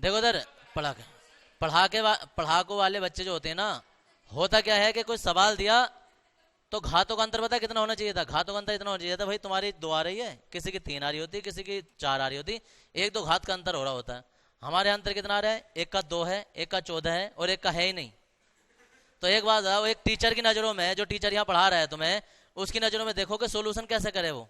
देखो इधर, पढ़ा के पढ़ाकू वाले बच्चे जो होते हैं ना, होता क्या है कि कोई सवाल दिया तो घातों का अंतर पता है कितना होना चाहिए था? घातों का अंतर इतना होना चाहिए था, भाई तुम्हारी दो आ रही है, किसी की तीन आ रही होती, किसी की चार आ रही होती, एक दो घात का अंतर हो रहा होता है। हमारे यहाँ अंतर कितना आ रहा है? एक का दो है, एक का 14 है, और एक का है ही नहीं। तो एक बात बताओ, एक टीचर की नजरों में, जो टीचर यहाँ पढ़ा रहा है तुम्हें, उसकी नजरों में देखो कि सोल्यूशन कैसे करे वो।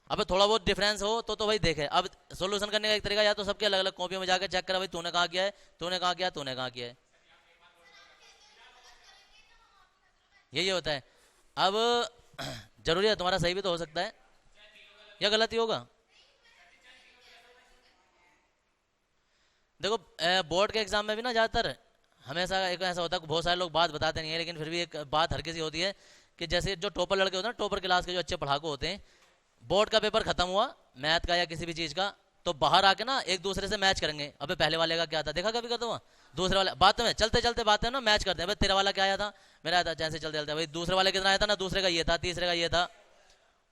अब थोड़ा बहुत डिफरेंस हो तो भाई देखे। अब सोल्यूशन करने का एक तरीका, या तो सबके अलग अलग कॉपियों में जाकर चेक करा, भाई तूने कहाँ किया है, तूने कहाँ किया, तूने कहाँ किया है। यही होता है। अब जरूरी है तुम्हारा सही भी तो हो सकता है, या गलत ही होगा। देखो बोर्ड के एग्जाम में भी ना ज्यादातर हमेशा एक ऐसा होता है, बहुत सारे लोग बात बताते नहीं है, लेकिन फिर भी एक बात हर किसी होती है कि जैसे जो टॉपर लड़के होते हैं ना, टॉपर क्लास के जो अच्छे पढ़ाकू होते हैं, बोर्ड का पेपर खत्म हुआ मैथ का या किसी भी चीज का, तो बाहर आके ना एक दूसरे से मैच करेंगे, अबे पहले वाले का क्या था देखा, कभी खत्म हुआ? दूसरे वाले बात में चलते चलते बातें ना मैच करते हैं, भाई तेरा वाला क्या आया था, मेरा आया था, जैसे चलते चलते भाई दूसरे वाले कितना आया था ना, दूसरे का ये था, तीसरे का ये था।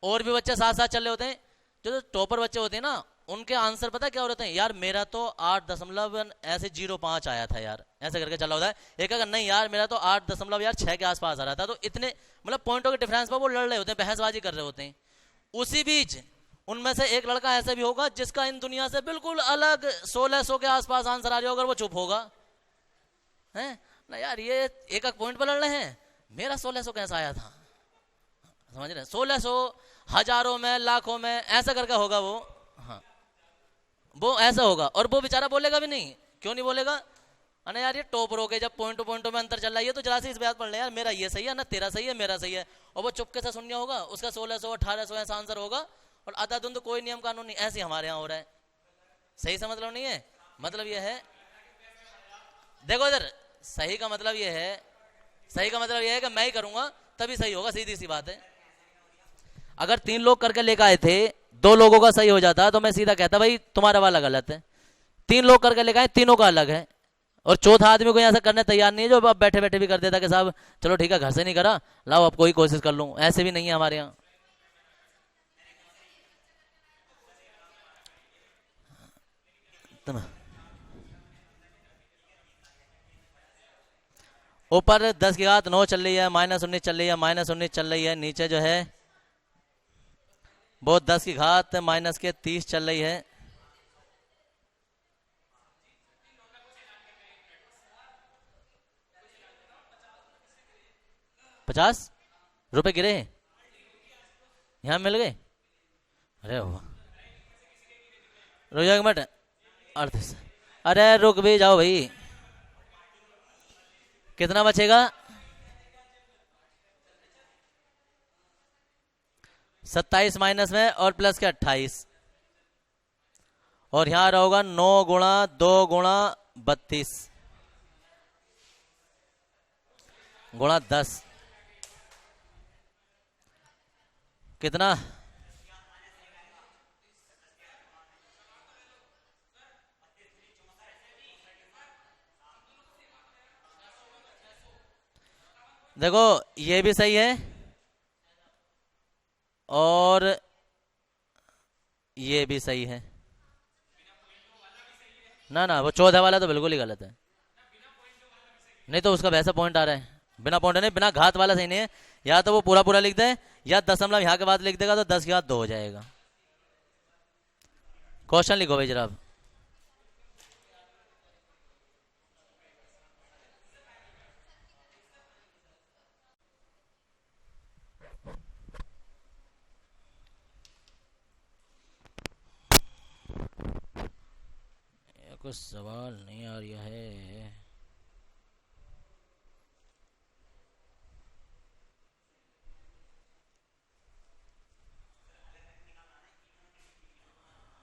और भी बच्चे साथ साथ चल रहे होते हैं। जो टॉपर बच्चे होते हैं ना, उनके आंसर पता क्या हो रहे हैं? यार मेरा तो 8 दशमलव ऐसे 05 आया था यार, ऐसे करके चला होता है। एक अगर नहीं यार मेरा तो 8 दशमलव 6 के आसपास आ रहा था। तो इतने मतलब पॉइंटों के डिफरेंस पर वो लड़ रहे होते हैं, बहसबाजी कर रहे होते हैं। उसी बीच उनमें से एक लड़का ऐसा भी होगा जिसका इन दुनिया से बिल्कुल अलग 1600 के आसपास आंसर आ रही होगा, अगर वो चुप होगा है ना, यार ये एक एक पॉइंट पर लड़ रहे हैं, मेरा 1600 कैसा आया था, समझ रहे? 1600 हजारों में, लाखों में, ऐसा करके होगा वो। हाँ, वो ऐसा होगा, और वो बेचारा बोलेगा भी नहीं। क्यों नहीं बोलेगा? अरे यार ये टॉपरों के जब पॉइंटों में अंतर चल रहा है, ये तो जरा सी इस बात पढ़ ले यार, मेरा ये सही है ना, तेरा सही है, मेरा सही है। और वो चुपके से सुनिया होगा, उसका 1600 1800 ऐसा आंसर होगा, और आधा धुंध कोई नियम कानून नहीं। ऐसे हमारे यहाँ हो रहा है। सही सा मतलब नहीं है। मतलब ये है, देखो इधर, सही का मतलब ये है, सही का मतलब ये है कि मैं ही करूंगा तभी सही होगा, सीधी सी बात है। अगर 3 लोग करके लेकर आए थे, 2 लोगों का सही हो जाता तो मैं सीधा कहता भाई तुम्हारा वाला गलत है। 3 लोग करके लेकर आए, तीनों का अलग है, और चौथा आदमी कोई ऐसा करने तैयार नहीं है जो अब बैठे बैठे भी कर देता कि साहब चलो ठीक है, घर से नहीं करा, लाओ अब कोई कोशिश कर लूं। ऐसे भी नहीं है हमारे यहाँ। ऊपर 10 की घात 9 चल रही है, -19 चल रही है, -19 चल रही है। नीचे जो है वो 10 की घात -30 चल रही है। 50 रुपए गिरे हैं, यहाँ मिल गए। अरे वाह, रुक जाओ एक मिनट। अर्थ, अरे रुक भी जाओ भाई। कितना बचेगा? 27 माइनस में और प्लस के 28, और यहां रहोगा 9 गुणा 2 गुणा 32 गुणा 10, कितना? देखो ये भी सही है, और ये भी सही है। ना ना, वो 14 वाला तो बिल्कुल ही गलत है। नहीं तो उसका वैसा पॉइंट आ रहा है, बिना पॉइंट नहीं, बिना घात वाला सही नहीं है। या तो वो पूरा पूरा लिख दे, या दशमलव यहाँ के बाद लिख देगा तो 10 की घात 2 हो जाएगा। क्वेश्चन लिखो भाई जरा आप। कुछ सवाल नहीं आ रहा है।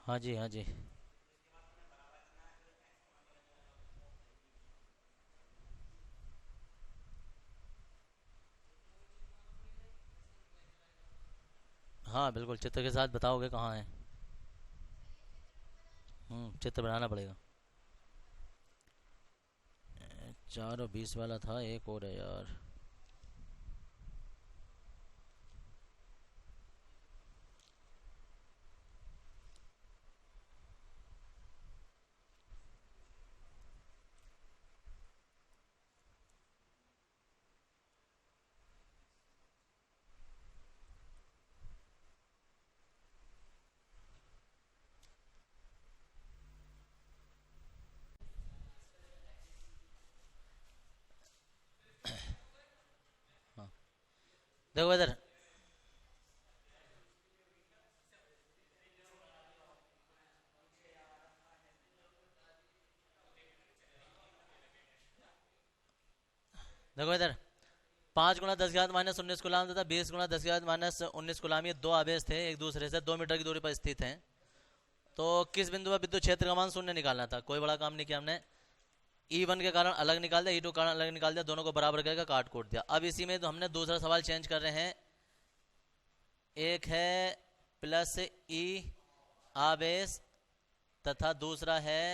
हाँ जी, हाँ जी। हाँ बिल्कुल, चित्र के साथ बताओगे कहाँ है। चित्र बनाना पड़ेगा। 4 और 20 वाला था, एक और है यार। देखो इधर, देखो इधर, 5 × 10⁻⁻19 गुलाम तथा 20 × 10⁻⁻19 ये दो आवेश थे, एक दूसरे से 2 मीटर की दूरी पर स्थित हैं। तो किस बिंदु पर विद्युत क्षेत्र का मान शून्य निकालना था। कोई बड़ा काम नहीं किया हमने, E1 के कारण अलग निकाल दिया, E2 के कारण अलग निकाल दिया, दोनों को बराबर करके काट कूट दिया। अब इसी में तो हमने दूसरा सवाल चेंज कर रहे हैं। एक है प्लस E आवेश तथा दूसरा है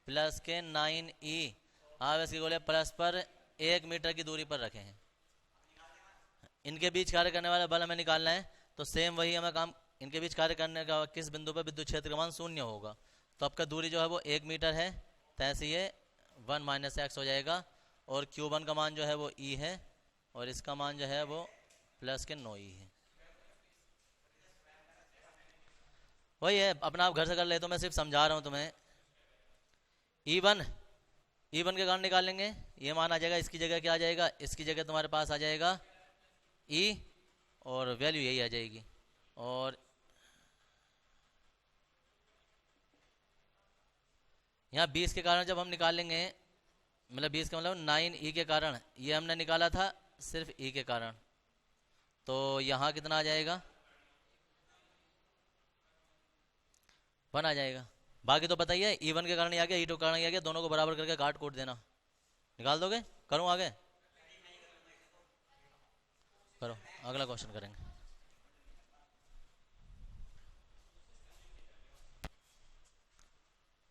प्लस के 9E आवेश के गोले परस्पर 1 मीटर की दूरी पर रखे हैं। इनके बीच कार्य करने वाला बल हमें निकालना है। तो सेम वही हमें काम, इनके बीच कार्य करने का किस बिंदु पर विद्युत क्षेत्र का मान शून्य होगा। तो आपका दूरी जो है वो 1 मीटर है, तैसे ये 1 - x हो जाएगा। और Q1 का मान जो है वो E है और इसका मान जो है वो प्लस के 9E है। वही है, अपना आप घर से कर ले, तो मैं सिर्फ समझा रहा हूँ तुम्हें। E1 के कारण निकालेंगे, ये मान आ जाएगा, इसकी जगह क्या आ जाएगा, इसकी जगह तुम्हारे पास आ जाएगा E और वैल्यू यही आ जाएगी। और यहाँ 20 के कारण जब हम निकालेंगे, मतलब 20 का मतलब 9E के कारण, ये हमने निकाला था सिर्फ E के कारण, तो यहाँ कितना आ जाएगा, 1 आ जाएगा। बाकी तो बताइए, E1 के कारण आ गया, E2 के कारण आ गया, दोनों को बराबर करके काट कूट देना। निकाल दोगे? करूँ आगे? करो, अगला क्वेश्चन करेंगे।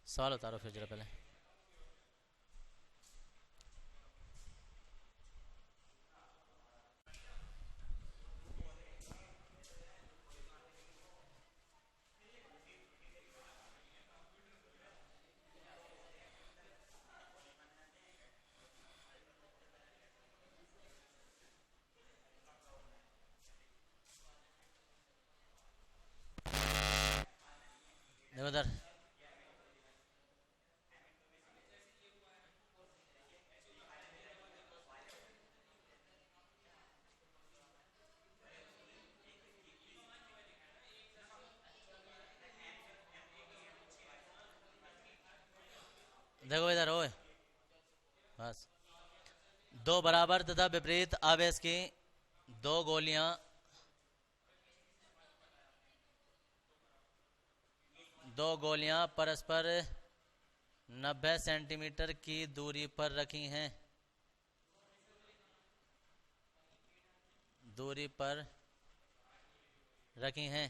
सवाल उतारो फिर जरा पहले। देखो इधर, देखो इधर ओए, बस। दो बराबर तथा विपरीत आवेश की दो गोलियां परस्पर 90 सेंटीमीटर की दूरी पर रखी हैं।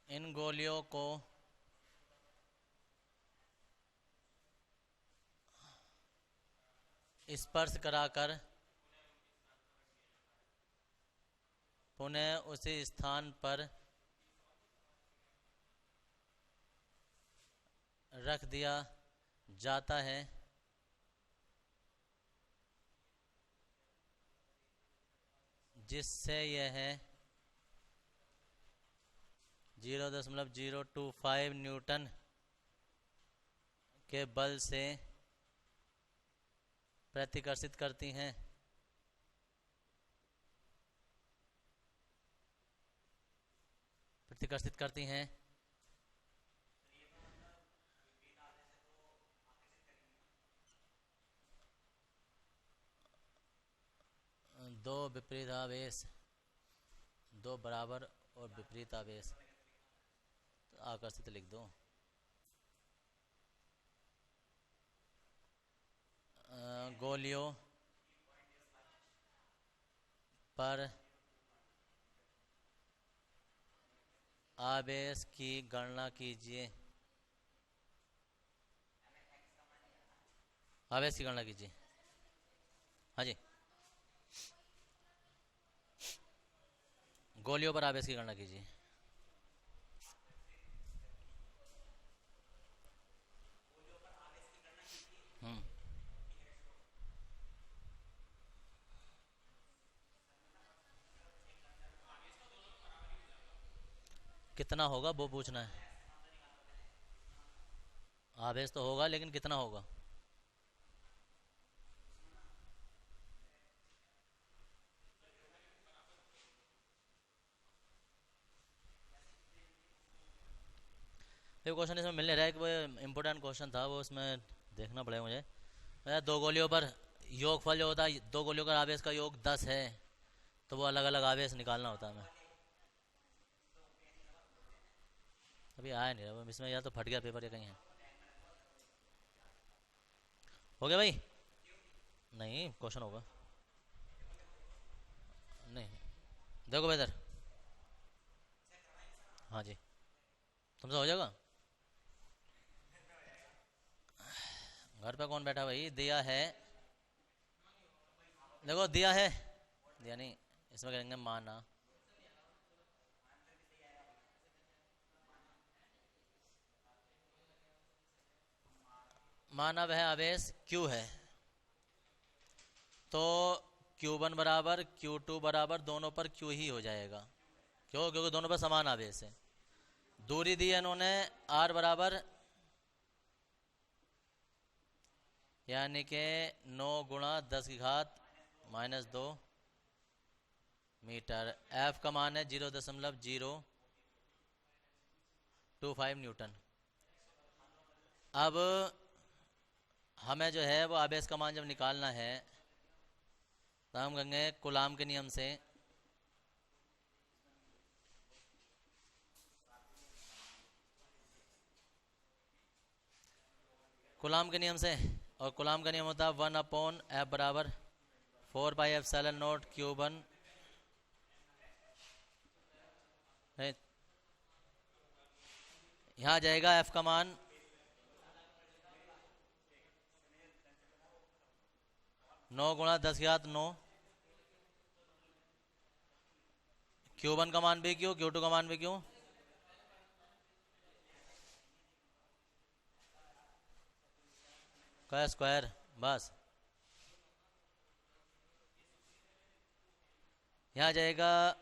इन गोलियों को स्पर्श कराकर पुनः उसी स्थान पर रख दिया जाता है, जिससे यह 0.025 न्यूटन के बल से प्रतिकर्षित करती हैं। दो विपरीत आवेश, दो बराबर और विपरीत आवेश, तो आकर्षित लिख दो। गोलियों पर आवेश की गणना कीजिए। आवेश की गणना कीजिए, हाँ जी। गोलियों पर आवेश की गणना कीजिए। कितना होगा वो पूछना है। आवेश तो होगा, लेकिन कितना होगा। ये क्वेश्चन इसमें मिल नहीं रहा है कि वो इम्पोर्टेंट क्वेश्चन था, वो उसमें देखना पड़ेगा मुझे। दो गोलियों पर योगफल जो होता है, दो गोलियों का आवेश का योग 10 है, तो वो अलग अलग आवेश निकालना होता है हमें। अभी आया नहीं रहा वो इसमें, या तो फट गया पेपर या कहीं है। हो गया भाई? नहीं, क्वेश्चन होगा। नहीं, देखो बेहतर। हाँ जी, तुमसे हो जाएगा। घर पे कौन बैठा भाई? दिया है, देखो दिया है, दिया नहीं, इसमें करेंगे माना। माना वह आवेश Q है, तो Q1 बराबर Q2 बराबर दोनों पर Q ही हो जाएगा। क्यों? क्योंकि दोनों पर समान आवेश है। दूरी दी है इन्होंने R बराबर, यानी कि 9 गुणा 10 की घात -2 मीटर। F का मान है 0.025 न्यूटन। अब हमें जो है वो आवेश का मान जब निकालना है, तो हम कहेंगे कूलाम के नियम से, कूलाम के नियम से, और कूलाम का नियम होता है 1/F बराबर 4πε0 Q1। यहाँ जाएगा F का मान 9 गुणा 10 की घात 9, Q1 का मान भी क्यों, Q2 का मान भी क्यों, का स्क्वायर बस। यहाँ जाएगा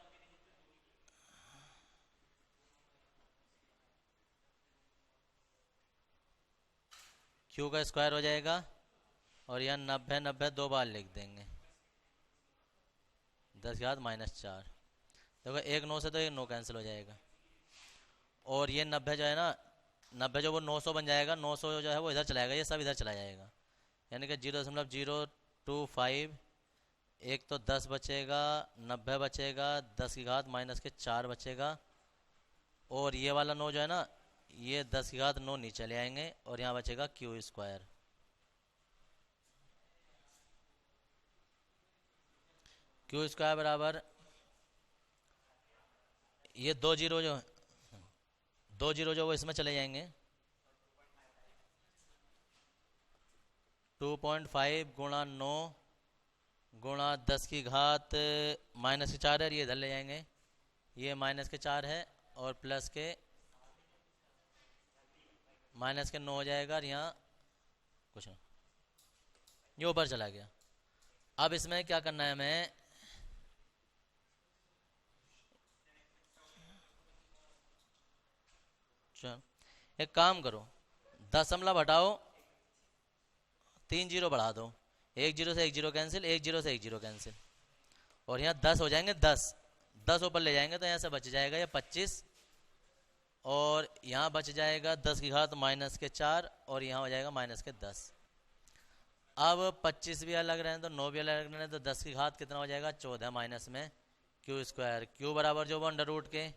Q का स्क्वायर हो जाएगा, और यहाँ 90 दो बार लिख देंगे, 10 की घात -4। देखो एक 9 से तो एक 9 कैंसिल हो जाएगा, और ये 90 जो है ना, 90 जो वो 900 बन जाएगा, 900 जो है वो इधर चला जाएगा, ये सब इधर चला जाएगा, यानी कि 0.025, एक तो 10 बचेगा, 90 बचेगा, 10 की घात -4 बचेगा, और ये वाला 9 जो है ना, ये 10 की घात 9 नीचे ले आएंगे, और यहाँ बचेगा Q स्क्वायर। Q स्क्वायर बराबर, ये दो जीरो जो वो इसमें चले जाएंगे, 2.5 गुणा 9 गुणा 10 की घात -4 है, ये इधर ले जाएंगे, ये -4 है, और प्लस के -9 हो जाएगा, और यहाँ कुछ नहीं, ये ऊपर चला गया। अब इसमें क्या करना है हमें, एक काम करो, दशमलव हटाओ, 3 जीरो बढ़ा दो, एक जीरो से एक जीरो कैंसिल, एक जीरो से एक जीरो कैंसिल, और यहाँ 10 हो जाएंगे, 10 ऊपर ले जाएंगे, तो यहाँ से बच जाएगा ये 25, और यहाँ बच जाएगा 10 की घात -4, और यहाँ हो जाएगा -10। अब 25 भी अलग रहे तो 9 भी अलग रहे, तो 10 की घात कितना हो जाएगा 14 माइनस में Q स्क्वायर, Q बराबर जो वो अंडर रूट के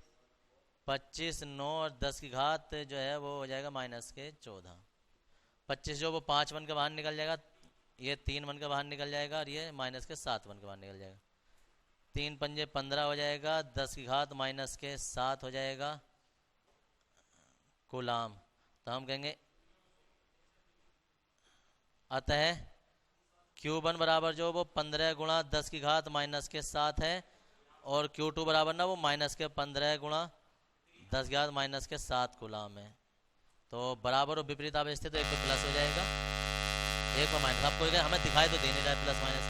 25, 9 और 10 की घात जो है वो हो जाएगा -14। 25 जो वो 5 बन के बाहर निकल जाएगा, ये 3 बन के बाहर निकल जाएगा, और ये -7 बन के बाहर निकल जाएगा, 3 पंजे 15 हो जाएगा, 10 की घात -7 हो जाएगा कूलाम। तो हम कहेंगे अतः Q1 बराबर जो वो 15 गुणा 10 की घात -7 है, और Q2 बराबर ना वो -15 गुणा 10 की घात -7 कूलाम है। तो बराबर और विपरीत आवेश थे, तो एक तो प्लस हो जाएगा, एक में माइनस। आपको हमें दिखाई तो दे नहीं रहा है प्लस माइनस,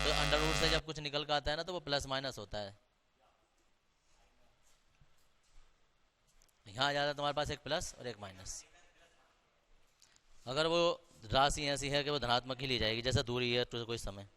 तो अंडर रूट से जब कुछ निकल कर आता है ना, तो वो प्लस माइनस होता है। यहाँ आ जाता है तुम्हारे पास एक प्लस और एक माइनस। अगर वो राशि ऐसी है कि वो धनात्मक ही ली जाएगी, जैसे दूरी है तो कोई समय